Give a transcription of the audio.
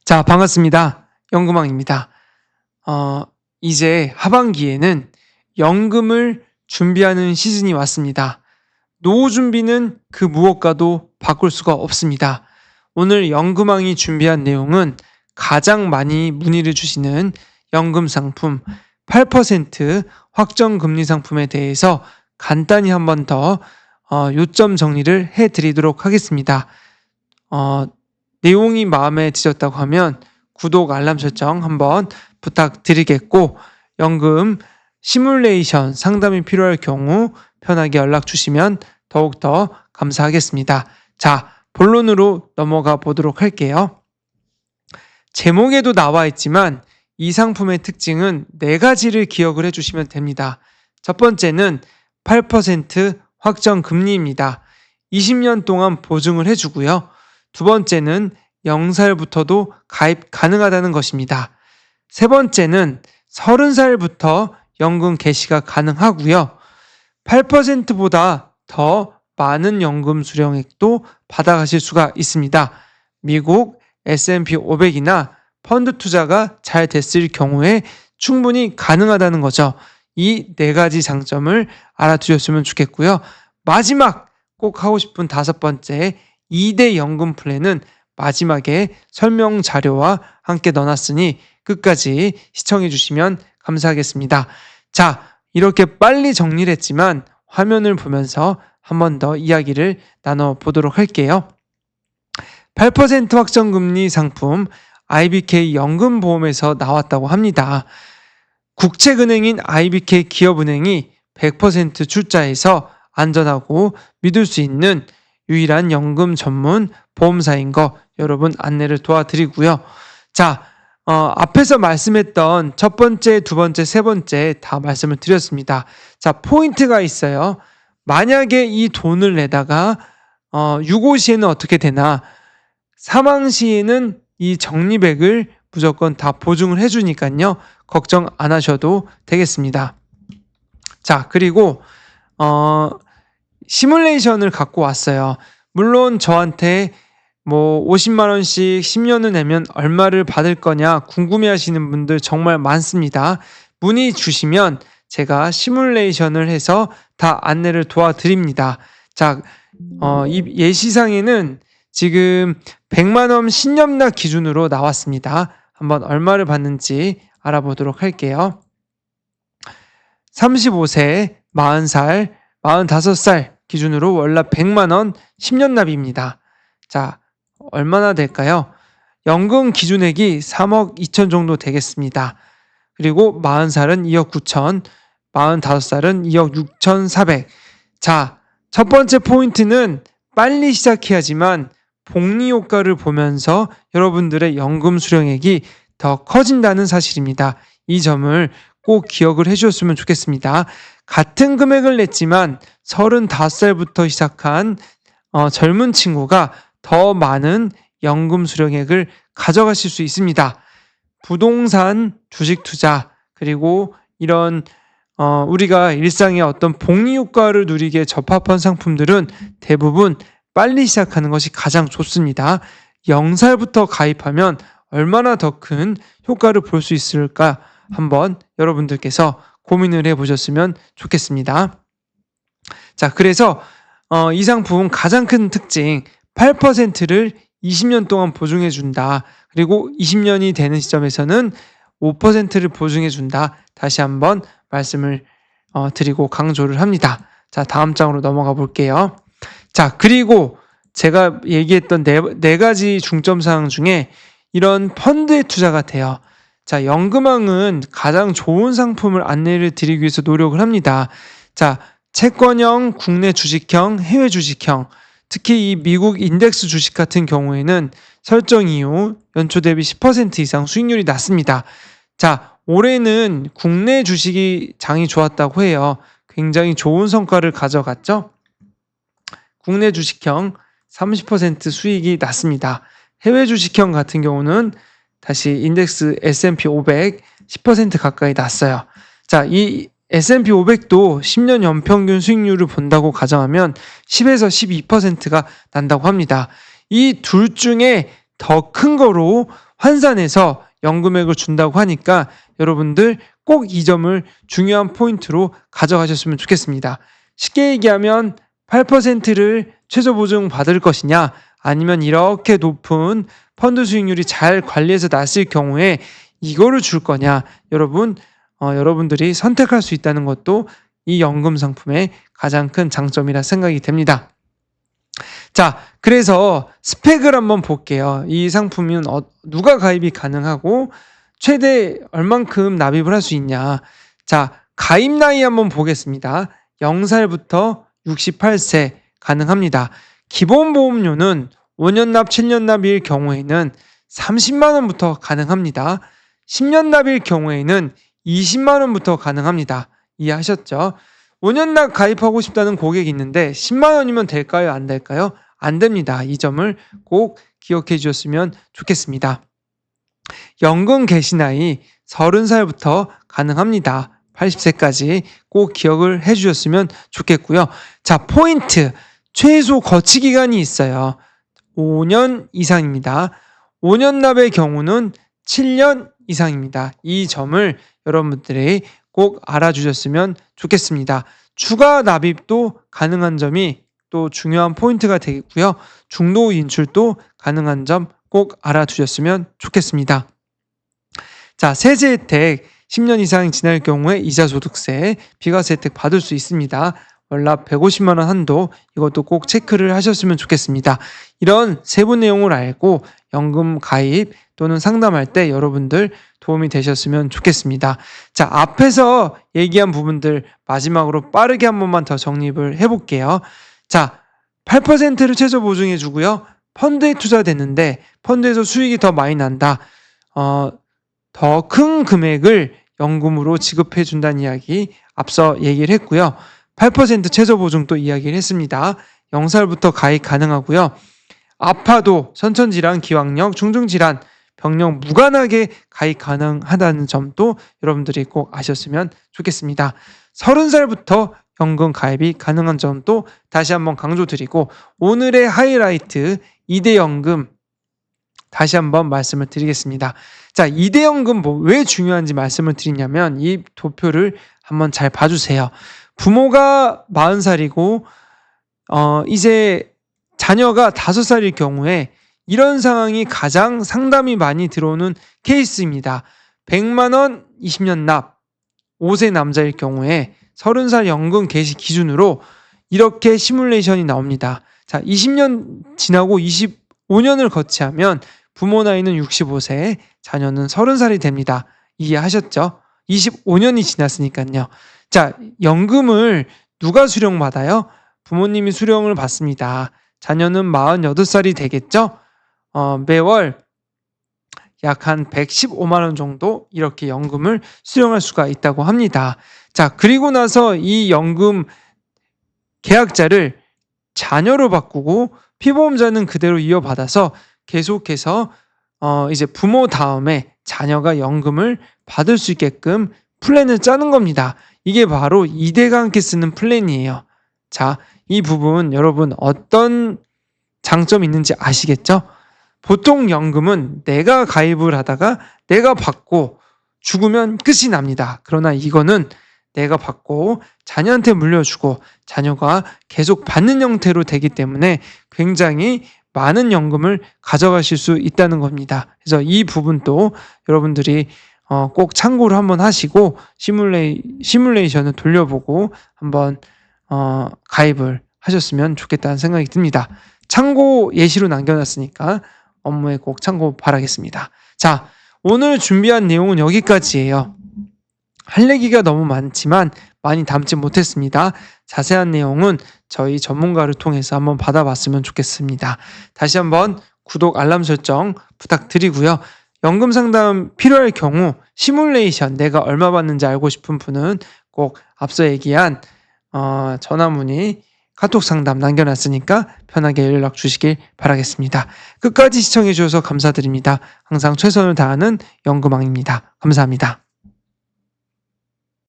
자, 반갑습니다. 연금왕입니다. 이제 하반기에는 연금을 준비하는 시즌이 왔습니다. 노후 준비는 그 무엇과도 바꿀 수가 없습니다. 오늘 연금왕이 준비한 내용은 가장 많이 문의를 주시는 연금 상품 8% 확정금리 상품에 대해서 간단히 한 번 더 요점 정리를 해드리도록 하겠습니다. 내용이 마음에 드셨다고 하면 구독, 알람 설정 한번 부탁드리겠고, 연금 시뮬레이션 상담이 필요할 경우 편하게 연락 주시면 더욱더 감사하겠습니다. 자, 본론으로 넘어가 보도록 할게요. 제목에도 나와 있지만 이 상품의 특징은 4가지를 기억을 해주시면 됩니다. 첫 번째는 8% 확정금리입니다. 20년 동안 보증을 해주고요. 두 번째는 0살부터도 가입 가능하다는 것입니다. 세 번째는 30살부터 연금 개시가 가능하고요. 8%보다 더 많은 연금 수령액도 받아가실 수가 있습니다. 미국 S&P 500이나 펀드 투자가 잘 됐을 경우에 충분히 가능하다는 거죠. 이 4가지 장점을 알아두셨으면 좋겠고요. 마지막 꼭 하고 싶은 5번째 2대 연금 플랜은 마지막에 설명 자료와 함께 넣어놨으니 끝까지 시청해 주시면 감사하겠습니다. 자, 이렇게 빨리 정리를 했지만 화면을 보면서 한 번 더 이야기를 나눠보도록 할게요. 8% 확정금리 상품 IBK 연금보험에서 나왔다고 합니다. 국책은행인 IBK 기업은행이 100% 출자해서 안전하고 믿을 수 있는 유일한 연금 전문 보험사인 거 여러분 안내를 도와드리고요. 자, 앞에서 말씀했던 첫 번째, 두 번째, 세 번째 다 말씀을 드렸습니다. 자, 포인트가 있어요. 만약에 이 돈을 내다가 유고 시에는 어떻게 되나? 사망 시에는 이 적립액을 무조건 다 보증을 해주니까요. 걱정 안 하셔도 되겠습니다. 자, 그리고 시뮬레이션을 갖고 왔어요. 물론 저한테 50만 원씩 10년을 내면 얼마를 받을 거냐 궁금해 하시는 분들 정말 많습니다. 문의 주시면 제가 시뮬레이션을 해서 다 안내를 도와드립니다. 자, 이 예시상에는 지금 100만 원 신년납 기준으로 나왔습니다. 한번 얼마를 받는지 알아보도록 할게요. 35세, 40살, 45살 기준으로 월납 100만 원 10년납입니다. 자, 얼마나 될까요? 연금 기준액이 3억 2천 정도 되겠습니다. 그리고 40살은 2억 9천, 45살은 2억 6천4백. 자, 첫 번째 포인트는 빨리 시작해야지만 복리 효과를 보면서 여러분들의 연금 수령액이 더 커진다는 사실입니다. 이 점을 꼭 기억을 해주셨으면 좋겠습니다. 같은 금액을 냈지만 35살부터 시작한 젊은 친구가 더 많은 연금 수령액을 가져가실 수 있습니다. 부동산, 주식 투자, 그리고 이런 우리가 일상의 어떤 복리 효과를 누리게 적합한 상품들은 대부분 빨리 시작하는 것이 가장 좋습니다. 0살부터 가입하면 얼마나 더 큰 효과를 볼 수 있을까 한번 여러분들께서 고민을 해보셨으면 좋겠습니다. 자, 그래서 이 상품 가장 큰 특징 8%를 20년 동안 보증해준다. 그리고 20년이 되는 시점에서는 5%를 보증해준다. 다시 한번 말씀을 드리고 강조를 합니다. 자, 다음 장으로 넘어가 볼게요. 자, 그리고 제가 얘기했던 네 가지 중점사항 중에 이런 펀드의 투자 같아요. 자, 연금왕은 가장 좋은 상품을 안내를 드리기 위해서 노력을 합니다. 자, 채권형, 국내 주식형, 해외 주식형, 특히 이 미국 인덱스 주식 같은 경우에는 설정 이후 연초 대비 10% 이상 수익률이 낮습니다. 자, 올해는 국내 주식이 장이 좋았다고 해요. 굉장히 좋은 성과를 가져갔죠? 국내 주식형 30% 수익이 났습니다. 해외 주식형 같은 경우는 다시 인덱스 S&P 500 10% 가까이 났어요. 자, 이 S&P 500도 10년 연평균 수익률을 본다고 가정하면 10에서 12%가 난다고 합니다. 이 둘 중에 더 큰 거로 환산해서 연금액을 준다고 하니까 여러분들 꼭 이 점을 중요한 포인트로 가져가셨으면 좋겠습니다. 쉽게 얘기하면 8%를 최저 보증 받을 것이냐, 아니면 이렇게 높은 펀드 수익률이 잘 관리해서 났을 경우에 이거를 줄 거냐, 여러분들이 선택할 수 있다는 것도 이 연금 상품의 가장 큰 장점이라 생각이 됩니다. 자, 그래서 스펙을 한번 볼게요. 이 상품은 누가 가입이 가능하고 최대 얼만큼 납입을 할 수 있냐. 자, 가입 나이 한번 보겠습니다. 0살부터 68세 가능합니다. 기본 보험료는 5년 납, 7년 납일 경우에는 30만 원부터 가능합니다. 10년 납일 경우에는 20만 원부터 가능합니다. 이해하셨죠? 5년 납 가입하고 싶다는 고객이 있는데 10만 원이면 될까요? 안 될까요? 안 됩니다. 이 점을 꼭 기억해 주셨으면 좋겠습니다. 연금 개시 나이 30살부터 가능합니다. 80세까지 꼭 기억을 해 주셨으면 좋겠고요. 자, 포인트. 최소 거치 기간이 있어요. 5년 이상입니다. 5년 납의 경우는 7년 이상입니다. 이 점을 여러분들이 꼭 알아주셨으면 좋겠습니다. 추가 납입도 가능한 점이 또 중요한 포인트가 되겠고요. 중도 인출도 가능한 점 꼭 알아두셨으면 좋겠습니다. 자, 세제 혜택 10년 이상 지날 경우에 이자 소득세, 비과세 혜택 받을 수 있습니다. 월납 150만 원 한도, 이것도 꼭 체크를 하셨으면 좋겠습니다. 이런 세부 내용을 알고 연금 가입 또는 상담할 때 여러분들 도움이 되셨으면 좋겠습니다. 자, 앞에서 얘기한 부분들 마지막으로 빠르게 한 번만 더 정립을 해볼게요. 자, 8%를 최저 보증해 주고요. 펀드에 투자됐는데 펀드에서 수익이 더 많이 난다. 더 큰 금액을 연금으로 지급해 준다는 이야기 앞서 얘기를 했고요. 8% 최저 보증도 이야기를 했습니다. 0살부터 가입 가능하고요. 아파도 선천질환, 기왕력, 중증질환, 병력 무관하게 가입 가능하다는 점도 여러분들이 꼭 아셨으면 좋겠습니다. 30살부터 연금 가입이 가능한 점도 다시 한번 강조드리고, 오늘의 하이라이트 2대 연금 다시 한번 말씀을 드리겠습니다. 자, 2대 연금 왜 중요한지 말씀을 드리냐면 이 도표를 한번 잘 봐주세요. 부모가 40살이고 이제 자녀가 5살일 경우에 이런 상황이 가장 상담이 많이 들어오는 케이스입니다. 100만 원 20년 납 5세 남자일 경우에 30살 연금 개시 기준으로 이렇게 시뮬레이션이 나옵니다. 자, 20년 지나고 25년을 거치하면 부모 나이는 65세, 자녀는 30살이 됩니다. 이해하셨죠? 25년이 지났으니까요. 자, 연금을 누가 수령받아요? 부모님이 수령을 받습니다. 자녀는 48살이 되겠죠? 매월 약 한 115만 원 정도 이렇게 연금을 수령할 수가 있다고 합니다. 자, 그리고 나서 이 연금 계약자를 자녀로 바꾸고 피보험자는 그대로 이어받아서 계속해서 이제 부모 다음에 자녀가 연금을 받을 수 있게끔 플랜을 짜는 겁니다. 이게 바로 2대가 함께 쓰는 플랜이에요. 자, 이 부분 여러분 어떤 장점이 있는지 아시겠죠? 보통 연금은 내가 가입을 하다가 내가 받고 죽으면 끝이 납니다. 그러나 이거는 내가 받고 자녀한테 물려주고 자녀가 계속 받는 형태로 되기 때문에 굉장히 많은 연금을 가져가실 수 있다는 겁니다. 그래서 이 부분도 여러분들이 꼭 참고를 한번 하시고 시뮬레이션을 돌려보고 한번 가입을 하셨으면 좋겠다는 생각이 듭니다. 참고 예시로 남겨놨으니까 업무에 꼭 참고 바라겠습니다. 자, 오늘 준비한 내용은 여기까지예요. 할 얘기가 너무 많지만 많이 담지 못했습니다. 자세한 내용은 저희 전문가를 통해서 한번 받아봤으면 좋겠습니다. 다시 한번 구독, 알람 설정 부탁드리고요. 연금 상담 필요할 경우 시뮬레이션 내가 얼마 받는지 알고 싶은 분은 꼭 앞서 얘기한 전화 문의, 카톡 상담 남겨놨으니까 편하게 연락 주시길 바라겠습니다. 끝까지 시청해 주셔서 감사드립니다. 항상 최선을 다하는 연금왕입니다. 감사합니다.